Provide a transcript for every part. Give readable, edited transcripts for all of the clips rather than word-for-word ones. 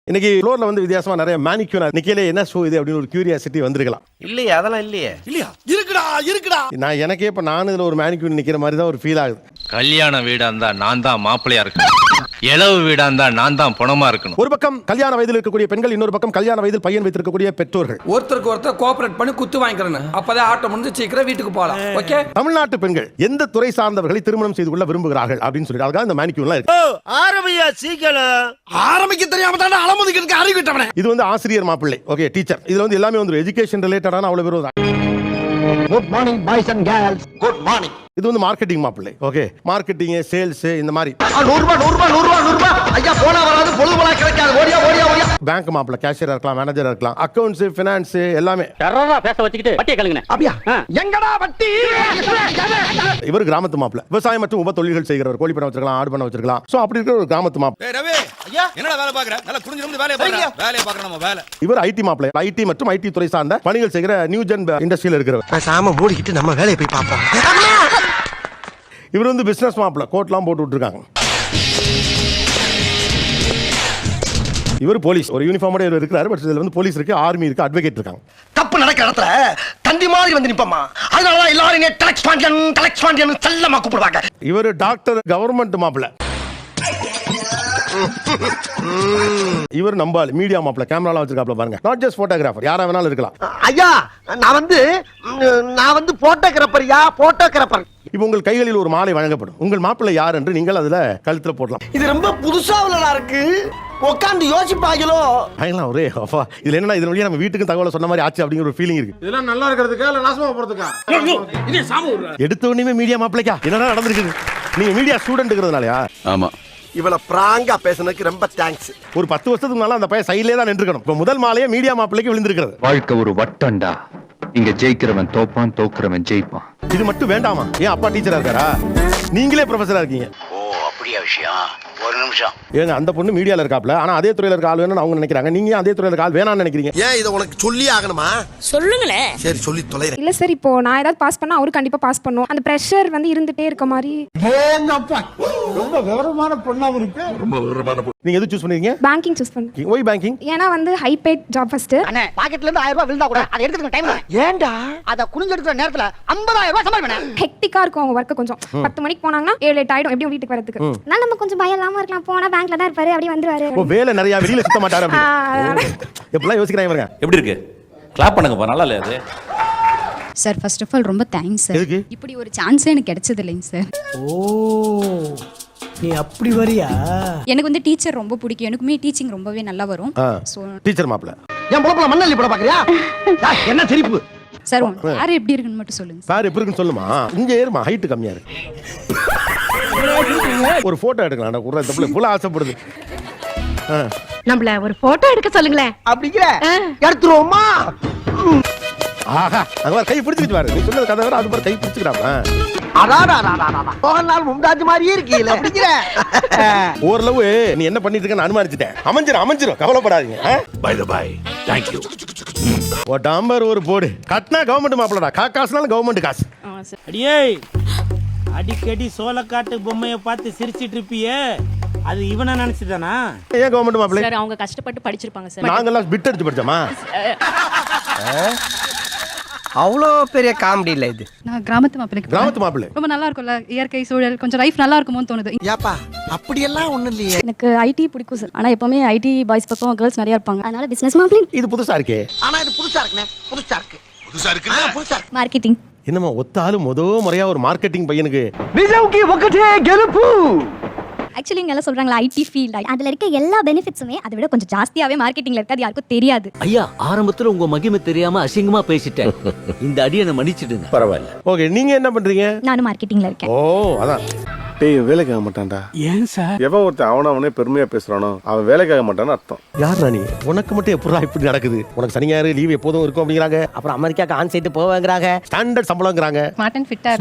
இன்னைக்கு ஃப்ளோர்ல வந்து வித்தியாசமா நிறைய மேனிக்யூர் நிக்கலே என்ன ஷோ இது அப்படின்னு ஒரு கியூரியாசிட்டி வந்திருக்கலாம். இல்லையே, அதெல்லாம் இல்லையா இருக்குடா. நான் எனக்கே இப்ப நான் இதுல ஒரு மேனிக்யூர் நிக்கிற மாதிரி தான் ஒரு ஃபீல் ஆகுது. கல்யாண வீடா இருந்தா நான் தான் மாப்பிள்ளையா இருக்கணும், இளவு வீடா இருந்தா நான் தான் பணமா இருக்கணும். ஒரு பக்கம் கல்யாண வயதில் இருக்கக்கூடிய பெண்கள், இன்னொரு பக்கம் கல்யாண வயதில் பையன் வைத்திருக்கக்கூடிய பெற்றோர்கள். ஒருத்தருக்கு ஒருத்தர் கோஆபரேட் பண்ணி குத்து வாங்கிக்கிறேன். அப்பதான் ஆட்டம் முடிஞ்சு சீக்கிரம் வீட்டுக்கு போகலாம். ஓகே. தமிழ்நாட்டு பெண்கள் எந்த துறை சார்ந்தவர்களை திருமணம் செய்து கொள்ள விரும்புகிறார்கள் அப்படின்னு சொல்லிட்டு அதுக்காக இந்த மேனிக்யூர்லாம் இருக்கு. ஆரம்பியா சீக்கிரம். ஆரம்பிக்க தெரியாம தான் அலமுதிக்கிறதுக்கு அறிவிட்டவனே. இது வந்து ஆசிரியர் மாப்பிள்ளை, ஓகே, டீச்சர். இதுல வந்து எல்லாமே வந்து எஜுகேஷன் ரிலேட்டடான அவ்வளவு பேர். Good morning boys and girls. Good morning. இது வந்து மார்க்கெட்டிங் மாப்பிள்ளை, ஓகே, மார்க்கெட்டிங், சேல்ஸ், இந்த மாதிரி. 100 ரூபாய் ஐயா போனா வராது, பொழுதுபோலா கிடைக்காது. ஓடியா ஓடியா ஓடியா. பேங்க் மாப்பிள்ளை, கேஷியரா இருக்கலாம், மேனேஜரா இருக்கலாம், அக்கவுண்ட்ஸ், ஃபைனான்ஸ் எல்லாமே. டெரரா பேச வச்சிக்கிட்டு வட்டியை கழுங்குனே. அப்படியா? எங்கடா வட்டி? இவர் கிராமத்து மாப்பிள்ளை, விவசாயம் மற்றும் உப தொழில்கள் செய்கிறவர். கோழி பண்ண வச்சிருக்கலாம், ஆடு பண்ண வச்சிருக்கலாம். சோ அப்படி இருக்கிற ஒரு கிராமத்து மாப்பிள்ளை. ரவி ஐயா என்னடா வேலை பாக்குற? நல்லா குனிஞ்சு நிமிர்ந்து வேலைய பாக்குற. வேலைய பாக்குற நம்ம வேலை. இவர் ஐடி மாப்பிள்ளை, ஐடி மற்றும் ஐடி துறை சார்ந்த பணிகள் செய்கிற நியூ ஜென் இண்டஸ்ட்ரியில இருக்கிறவர். சாம மூடிக்கிட்டு நம்ம வேலையை போய் பார்ப்போம். இவர் வந்து பிசினஸ் மாப்பிள்ளை, கோட்லாம் போட்டு விட்டுருக்காங்க. இவர் போலீஸ், ஒரு யூனிஃபார்மோட இருக்கிறாரு. பட் இதுல வந்து போலீஸ் இருக்கு, ஆர்மி இருக்கு, அட்வொகேட் இருக்காங்க. தப்பு நடக்கிற இடத்துல தந்தி மாதிரி வந்து நிப்பமா. அதனால எல்லாரும் கலெக்ட் பாண்டியன் செல்லமா கூப்பிடுவாங்க. இவர் டாக்டர், கவர்மெண்ட் மாப்பிள்ளை. இவர் நம்பால் மீடியா மாப்பிள்ளை, கேமராலாம் வச்சிருக்காப்ல பாருங்க. நாட் ஜஸ்ட் போட்டோகிராஃபர், யாரா வேணாலும் இருக்கலாம். ஐயா நான் வந்து போட்டோகிராஃபரியா, போட்டோகிராஃபர். இப்போ உங்கள் கைகளில் ஒரு மாலை வழங்கப்படும். உங்கள் மாப்பிள்ளை யார் என்று நீங்கள் அதுல கழுத்துல போடலாம். இது ரொம்ப புதுசா உள்ளதா இருக்கு. உட்கார்ந்து யோசிப்பாங்களோ. பயங்கரம் ஒரே அப்பா. இதுல என்னன்னா இதன் வழியா நம்ம வீட்டுக்கு தகவலை சொன்ன மாதிரி ஆச்சு அப்படிங்கிற ஒரு ஃபீலிங் இருக்கு. இதெல்லாம் நல்லா இருக்கிறதுக்கா இல்ல நாசமா போறதுக்கா? இது சாம ஊர்ற. எடுத்த உடனே மீடியா மாப்பிள்ளைக்கா என்னடா நடந்துருக்குது? நீங்க மீடியா ஸ்டூடெண்ட்ங்கிறதுனாலயா? ஆமா. இவளை பிராங்கா பேசுனதுக்கு ரொம்ப தேங்க்ஸ். ஒரு 10 வருஷத்துக்கு முன்னால அந்த பையன் சைட்லயே தான் நின்றுக்கணும். இப்போ முதல் மாலையே மீடியா மாப்பிள்ளைக்கு விழுந்திருக்கிறது. வாழ்க்கை ஒரு வட்டம்டா, இங்க ஜெயிக்கிறவன் தோப்பான், தோக்குறவன் ஜெயிப்பான். இது மட்டும் வேண்டாமா? ஏன் அப்பா டீச்சரா இருக்காரா? நீங்களே ப்ரொஃபஸரா இருக்கீங்க. ஓ அப்படியா விஷயம்? ஒரு நிமிஷம். ஏங்க அந்த பொண்ணு மீடியால இருக்காப்ல, ஆனா அதே துறையில இருக்க ஆள் வேணும்னு அவங்க நினைக்கிறாங்க. நீங்க அதே துறையில இருக்க ஆள் வேணாம்னு நினைக்கிறீங்க. ஏன் இதை உனக்கு சொல்லி ஆகணுமா? சொல்லுங்களே. சரி சொல்லி தொலைறேன். இல்ல சார், இப்போ நான் ஏதாவது பாஸ் பண்ணா அவரு கண்டிப்பா பாஸ் பண்ணும். அந்த பிரஷர் வந்து இருந்துட்டே இருக்க மாதிரி. ரொம்ப விவரமான பொண்ணா இருக்கு. நீங்க எது சூஸ் பண்ணீங்க? பேங்கிங் சூஸ் பண்ணேன். Why banking? ஏன்னா வந்து ஹை பேட் ஜாப் ஃபர்ஸ்ட். அண்ணே பாக்கெட்ல இருந்து 1000 ரூபாய் விழுந்தா கூட அதை எடுத்துக்க டைம் இல்ல. ஏன்டா? அத குனிஞ்சு எடுக்கிற நேரத்துல 50000 ரூபாய் சம்பாதிப்பேன். ஹெக்டிக்கா இருக்கும் அவங்க வர்க். கொஞ்சம் 10 மணிக்கு போனாங்கன்னா 7-8 ஆயிடும் எப்படியும் வீட்டுக்கு வரதுக்கு. நான் நம்ம கொஞ்சம் பயம் இல்லாம இருக்கலாம். போனா பேங்க்ல தான் இருப்பாரு, அப்படியே வந்துருவாரு. ஓ வேலை நிறைய வெளியில சுத்த மாட்டாரு அப்படி. எப்பலாம் யோசிக்கிறாங்க பாருங்க. எப்படி இருக்கு? கிளாப் பண்ணுங்கப்பா, நல்லா இல்லையா அது? சார் ஃபர்ஸ்ட் ஆஃப் ஆல் ரொம்ப தேங்க்ஸ் சார். எதுக்கு? இப்படி ஒரு சான்ஸே எனக்கு கிடைச்சது இல்லைங்க சார். ஓ நீ அப்படி வரியா? எனக்கு வந்து டீச்சர் ரொம்ப பிடிக்கும். எனக்குமே டீச்சிங் ரொம்பவே நல்லா வரும். ஸோ டீச்சர் மாப்பிள்ளை. என் பொழப்புல மண்ணள்ளி போட பாக்குறியா? என்ன சிரிப்பு? சார் யார் எப்படி இருக்குன்னு மட்டும் சொல்லுங்க சார். சார் எப்படி இருக்குன்னு சொல்லுமா? இங்க ஏறுமா, ஹைட் கம்மியா இருக்கு. ஒரு போட்டோ எடுக்கலாம். குடுற தப்புல புள்ள ஆசைப்படுது. நம்மள ஒரு போட்டோ எடுக்க சொல்லுங்களேன். அப்படிங்கிற எடுத்துருவோமா? ஆஹா, அங்க வர கை பிடிச்சிட்டு பாரு. நீ சொன்னது கதை வேற, அது பாரு கை பிடிச்சிக்கிறாப்ல. மோகன்லால் மும்தாஜ் மாதிரியே இருக்கீல. அப்படிங்கிற ஓரளவு நீ என்ன பண்ணிட்டு இருக்கன்னு அனுமானிச்சிட்டேன். அமைஞ்சிரும், கவலைப்படாதீங்க. By the by, thank you. ஒரு ஒரு போடு கட்டினா கவர்மெண்ட் மாப்பிளடா. காசுனாலும் கவர்மெண்ட் காசு. அடியே அடிக்கடி சோளக்காட்டு பொம்மையை பார்த்து சிரிச்சிட்டு இருப்பியே, அது இவனா நினைச்சுதானா? ஏன் கவர்மெண்ட் மாப்பிளை? சார் அவங்க கஷ்டப்பட்டு படிச்சிருப்பாங்க சார். நாங்கெல்லாம் பிட் அடிச்சு படிச்சோமா? அவ்வளோ பெரிய காமெடி இல்ல இது. நான் கிராமத்து மாப்பிள்ளை. கிராமத்து மாப்பிள்ளை ரொம்ப நல்லா இருக்கும்ல, இயற்கை சூழல், கொஞ்சம் லைஃப் நல்லா இருக்குமோன்னு தோணுது. ஏப்பா அப்படியெல்லாம் ஒண்ணும் இல்லையே. எனக்கு ஐடி பிடிக்கும் சார். ஆனா எப்பவுமே ஐடி பாய்ஸ் பக்கம் கேர்ள்ஸ் நிறைய இருப்பாங்க. அதனால பிசினஸ் மாப்பிள்ளை. இது புதுசா இருக்கே. ஆனா இது புதுசா இருக்குனே. புதுசா இருக்கு. மார்க்கெட்டிங். என்னமா ஒத்தாலும் முறையா ஒரு மார்க்கெட்டிங் பையனுக்கு விஜய்க்கு ஒக்கட்டே கெலுப்பு. ஆக்சுவலி இங்க எல்லாம் சொல்றாங்களா ஐடி ஃபீல்ட், அதுல இருக்க எல்லா பெனிஃபிட்ஸுமே அதை விட கொஞ்சம் ஜாஸ்தியாவே மார்க்கெட்டிங்ல இருக்கு. அது யாருக்கும் தெரியாது. ஐயா ஆரம்பத்துல உங்க மகிமை தெரியாம அசிங்கமா பேசிட்டேன். இந்த அடியை என்ன மன்னிச்சிடுங்க. பரவாயில்ல. ஓகே, நீங்க என்ன பண்றீங்க? நானும் மார்க்கெட்டிங்ல இருக்கேன். ஓ அதான். டேய் வேலைக்கு ஆக மாட்டான்டா. ஏன் சார்? எவன் ஒருத்தன் அவனே பெருமையா பேசுறானோ அவன் வேலைக்கு ஆக மாட்டான்னு அர்த்தம். யார் ராணி? உனக்கு மட்டும் எப்படா இப்படி நடக்குது? உனக்கு சனி ஞாயிறு லீவ் எப்போதும் இருக்கும் அப்படிங்கிறாங்க. அப்புறம் அமெரிக்காக்கு ஆன் சைட் போவாங்கறாங்க. ஸ்டாண்டர்ட் சம்பளம்ங்கறாங்க. ஸ்மார்ட் அண்ட்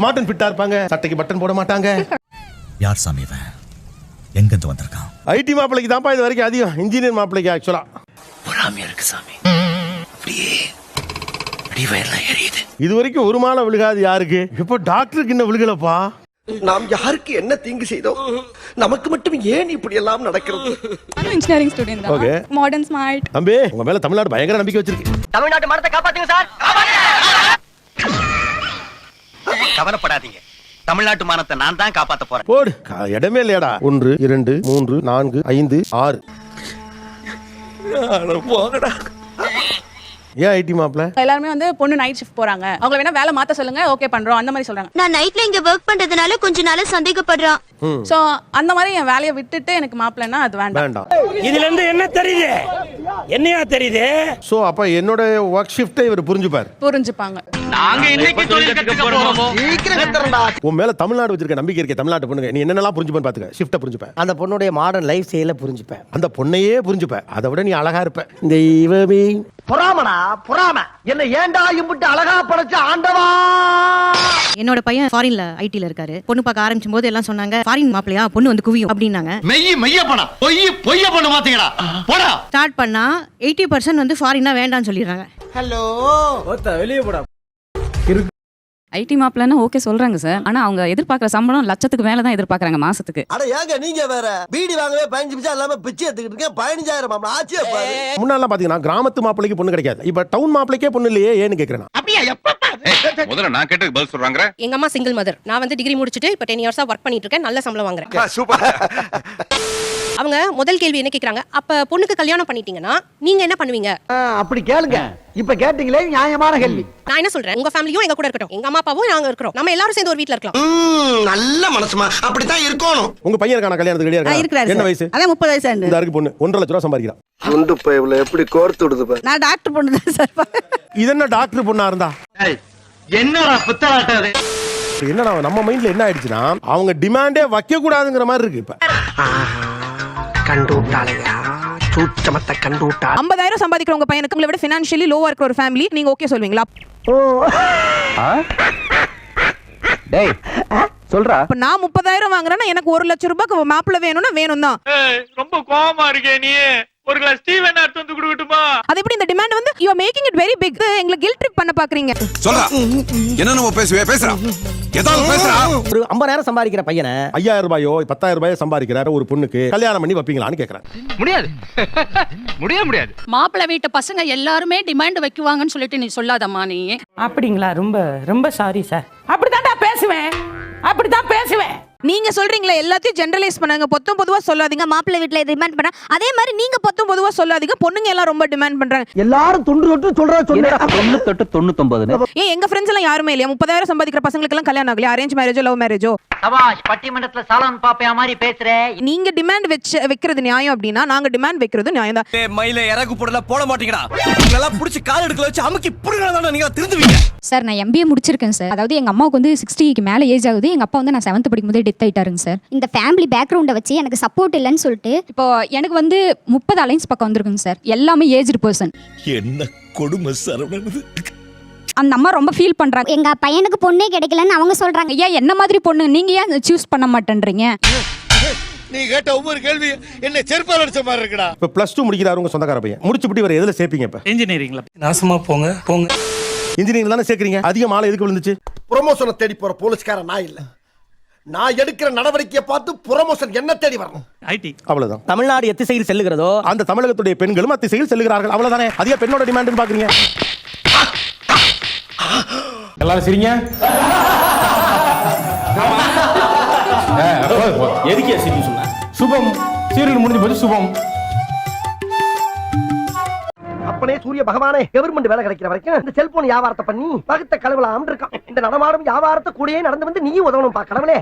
ஃபிட்டா இருப்பாங்க. சட்டைக்கு பட்டன் போட மாட்டாங்க. யார் சாமி இவன்? எங்க இருந்து வந்திருக்கான்? ஐடி மாப்பிளைக்கு தான்ப்பா இது வரைக்கும் அதிகம். இன்ஜினியர் மாப்பிளைக்கு ஆக்சுவலா பொறாமையா இருக்கு சாமி. அப்படியே அடிவயல்ல எரியுது. இது வரைக்கும் ஒரு மாலை விழுகாது யாருக்கு? இப்போ டாக்டருக்கு இன்னும் விழுகலப்பா. நாம் யாருக்கு என்ன தீங்கு செய்தோம்? நமக்கு மட்டும் ஏன் இப்படி எல்லாம் நடக்கிறது? Engineering student Okay. தான் மாடர்ன் ஸ்மார்ட். தம்பி உங்க மேல தமிழ்நாடு பயங்கர நம்பிக்கை வச்சிருக்கு. தமிழ்நாட்டு மரத்தை காப்பாத்துங்க சார். கவலைப்படாதீங்க, தமிழ்நாட்டு மானத்தை நான் தான் காப்பாத்த போறேன். போடு இடமே இல்லையாடா. 1 2 3 4 5 6. போகடா. ஏன் ஐடி மாப்ள? எல்லாருமே வந்து பொண்ணு நைட் ஷிஃப்ட் போறாங்க, அவங்கள வேணா வேலை மாத்த சொல்லுங்க, ஓகே பண்றோம் அந்த மாதிரி சொல்றாங்க. நான் நைட்ல இங்க வர்க் பண்றதுனால கொஞ்ச நாளா சந்தேகப்படுறான். சோ அந்த மாதிரி என் வேலையை விட்டுட்டு எனக்கு மாப்பிள்ளைன்னா அது வேண்டாம். வேண்டாம். இதுல இருந்து என்ன தெரியுது? என்னையா தெரியுது? சோ அப்ப என்னோட ஒர்க் ஷிஃப்ட்டை இவர் புரிஞ்சுப்பார். புரிஞ்சுப்பாங்க. நாங்க இன்னைக்கு தொழில் கத்துக்க போறோம். சீக்கிரம் கத்துறடா. உன் மேல தமிழ்நாடு வச்சிருக்க நம்பிக்கை இருக்கே, தமிழ்நாட்டு பொண்ணுங்க நீ என்னென்னலாம் புரிஞ்சுப்பேன்னு பாத்துக்க. ஷிஃப்ட்டை புரிஞ்சுப்பேன். அந்த பொண்ணுடைய மாடர்ன் லைஃப் ஸ்டைல புரிஞ்சுப்பேன். அந்த பொண்ணையே புரிஞ்சுப்பேன். அதை விட நீ அழகா இருப்ப. தெய்வமே பொறாமடா பொறாம. என்ன ஏன்டா இம்புட்டு அழகா படைச்ச ஆண்டவா? என்னோட பையன் ஃபாரின்ல ஐடில இருக்காரு. பொண்ணு பார்க்க ஆரம்பிச்சும் போது எல்லாம் சொன்னாங்க ஃபாரின் மாப்பிளையா பொண்ணு வந்து குவியும் அப்படின்னாங்க. மெய்ய பண்ணா பொய்ய பண்ண மாத்தீங்கடா. போடா. ஸ்டார்ட் பண்ணா 80% வந்து ஃபாரினா வேண்டாம்னு சொல்லிடுறாங்க. ஹலோ. வெளியே போடா. ஐடி மாப்பிள்ளைன்னா ஓகே சொல்றாங்க சார், ஆனா அவங்க எதிர்பார்க்குற சம்பளம் லட்சத்துக்கு மேல தான் எதிர்பார்க்கறாங்க மாசத்துக்கு. அட ஏங்க நீங்க வேற பீடி வாங்கவே 15 நிமிஷம் இல்லாம பிச்சை எடுத்துக்கிட்டு இருக்கேன். 15,000 ஆச்சு. முன்னால பாத்தீங்கன்னா கிராமத்து மாப்பிளைக்கு பொண்ணு கிடைக்காது. இப்ப டவுன் மாப்பிளைக்கே பொண்ணு இல்லையே ஏன்னு கேக்குறேன். அப்படியே எப்ப முதல்ல நான் கேட்டதுக்கு பதில் சொல்றாங்க. எங்க அம்மா சிங்கிள் மதர். நான் வந்து டிகிரி முடிச்சிட்டு இப்ப 10 இயர்ஸா வர்க் பண்ணிட்டு இருக்கேன். நல்ல சம்பளம் வாங்குறேன். சூப்பர். அவங்க முதல் கேள்வி என்ன கேக்குறாங்க, அப்ப பொண்ணுக்கு கல்யாணம் பண்ணிட்டீங்கன்னா நீங்க என்ன பண்ணுவீங்க? அப்படி கேளுங்க. இப்ப கேட்டீங்களே நியாயமான கேள்வி. நான் என்ன சொல்றேன், உங்க ஃபேமிலியும் எங்க கூட இருக்கட்டும், எங்க அம்மா அப்பாவும் நாங்க இருக்கிறோம், நம்ம எல்லாரும் சேர்ந்து ஒரு வீட்ல இருக்கலாம். நல்ல மனசுமா, அப்படித்தான் இருக்கணும். உங்க பையன் இருக்கான கல்யாணத்துக்கு ரெடியா இருக்காரு? என்ன வயசு? அதான் 30 வயசு. இந்த இருக்கு பொண்ணு 1.5 லட்சம் ரூபாய் சம்பாதிக்கிறான். குண்டு பைப்ல எப்படி கோர்த்து விடுது? நான் டாக்டர் பொண்ணு தான் சார். இது என்ன டாக்டர் பொண்ணா இருந்தா? என்னடா புத்தலாட்டாது? என்னடா நம்ம மைண்ட்ல என்ன ஆயிடுச்சுன்னா அவங்க டிமாண்டே வைக்க கூடாதுங்கிற மாதிரி இருக்கு. இப்ப கண்டுட்டாளையா சூச்சமத்தை கண்டுட்டா. 50,000 சம்பாதிக்கிற உங்க பையனுக்கு உங்களை விட ஃபினான்ஷியலி லோவா இருக்கிற ஒரு ஃபேமிலி நீங்க ஓகே சொல்வீங்களா? டேய் சொல்றா. இப்ப நான் 30,000 வாங்குறேன்னா எனக்கு 1 லட்சம் ரூபாய்க்கு மாப்பிள்ளை வேணும்னா வேணும் தான். ரொம்ப கோவமா இருக்கே நீ. ஒரு கிளாஸ் டீ வேணா எடுத்து வந்து கொடுக்கட்டுமா? அது எப்படி இந்த டிமாண்ட் வந்து you are making it very big. எங்களை கில்ட் ட்ரிப் பண்ண பாக்குறீங்க. சொல்றா என்ன நம்ம பேசுறா ஏதாவது பேசுறா. ஒரு 50,000 சம்பாதிக்கிற பையனை 5,000 ரூபாயோ 10,000 ரூபாயோ சம்பாதிக்கிற ஒரு பொண்ணுக்கு கல்யாணம் பண்ணி வைப்பீங்களான்னு கேக்குறேன். முடியாது. முடியாது. மாப்பிள்ளை வீட்டு பசங்க எல்லாருமே டிமாண்ட் வைக்குவாங்கன்னு சொல்லிட்டு நீ சொல்லாதம்மா நீ. அப்படிங்களா? ரொம்ப ரொம்ப சாரி சார். அப்படிதான்டா பேசுவேன். அப்படிதான் பேசுவேன். நீங்க சொல்றீங்களா எல்லாத்தையும் ஜெனரலைஸ் பண்ணாங்க. பொதுவா சொல்லாதீங்க. மாப்பிள்ளை வீட்ல டிமாண்ட் பண்ணா அதே மாதிரி நீங்க பொதுவா சொல்லாதீங்க. பொண்ணுங்க எல்லாம் ரொம்ப டிமாண்ட் பண்றாங்க. எல்லாரும் தொண்டு தொட்டு சொல்றா சொல்லுடா. 99 ஏன் எங்க ஃப்ரெண்ட்ஸ் எல்லாம் யாருமே இல்லையா? 30,000 சம்பாதிக்கிற பசங்களுக்கு எல்லாம் கல்யாணம் ஆகலையா? அரேஞ்ச் மேரேஜோ லவ் மேரேஜோ? சபாஷ் பட்டிமன்றத்துல சாலன் பாப்பையா மாதிரி பேசுறே. நீங்க டிமாண்ட் வைக்கிறது நியாயம் அப்படின்னா நாங்க டிமாண்ட் வைக்கிறது நியாயம் தான். மயில இறகு போடல போட மாட்டீங்கடா. இதெல்லாம் புடிச்சு கால் எடுக்கல வச்சு அமுக்கி புடுங்கறதானே நீங்க திருந்துவீங்க. சார் நான் MBA முடிச்சிருக்கேன் சார். அதாவது எங்க அம்மாவுக்கு வந்து 60க்கு மேல ஏஜ் ஆகுது. எங்க அப்பா வந்து நான் 7th படிக்கும்போது டெத் ஆயிட்டாருங்க சார். இந்த ஃபேமிலி பேக்ரவுண்ட வச்சு எனக்கு சப்போர்ட் இல்லைன்னு சொல்லிட்டு இப்போ எனக்கு வந்து 30 அலைன்ஸ் பக்கம் வந்திருக்குங்க சார். எல்லாமே ஏஜ்டு பர்சன். என்ன கொடுமை சரவணன். அந்த அம்மா ரொம்ப ஃபீல் பண்றாங்க. எங்க பையனுக்கு பொண்ணே கிடைக்கலன்னு அவங்க சொல்றாங்க. ஐயா என்ன மாதிரி பொண்ணு நீங்க ஏன் சூஸ் பண்ண மாட்டேன்றீங்க? நீ கேட்ட ஒவ்வொரு கேள்வி என்ன செருப்பால் அடிச்ச மாதிரி இருக்குடா. இப்ப +2 முடிக்கிறாரு உங்க சொந்தக்கார பையன். முடிச்சுட்டு இவர் எதுல சேர்ப்பீங்க? இப்ப இன்ஜினியரிங்ல நாசமா போங்க. இன்ஜினியரிங் தானே சேர்க்கறீங்க. அதிக மாலை எதுக்கு விழுந்துச்சு? ப்ரமோஷனை தேடி போற போலீஸ்கார நான் இல்ல. நான் எடுக்கிற நடவடிக்கையை பார்த்து ப்ரமோஷன் என்ன தேடி வரணும். ஐடி அவ்வளவுதான். தமிழ்நாடு எத்திசையில் செல்லுகிறதோ அந்த தமிழகத்துடைய பெண்களும் அத்திசையில் செல்கிறார்கள். அவ்வளவுதானே. அதிக பெண்ணோட டிமாண்ட் பாக்குறீங்க. எல்லாரும் சரிங்க. எதுக்கே சரி சொன்ன? சுபம் சீரியல் முடிஞ்சு போச்சு. சுபம் அப்பனே சூரிய பகவானே, கவர்மெண்ட் வேலை கிடைக்கிற வரைக்கும் இந்த செல்போன் வியாபாரத்தை பண்ணி பகுத்த கழுவலாம் இருக்கான். இந்த நடமாடும் வியாபாரத்தை கூடயே நடந்து வந்து நீயும் உதவணும் பா கடவுளே.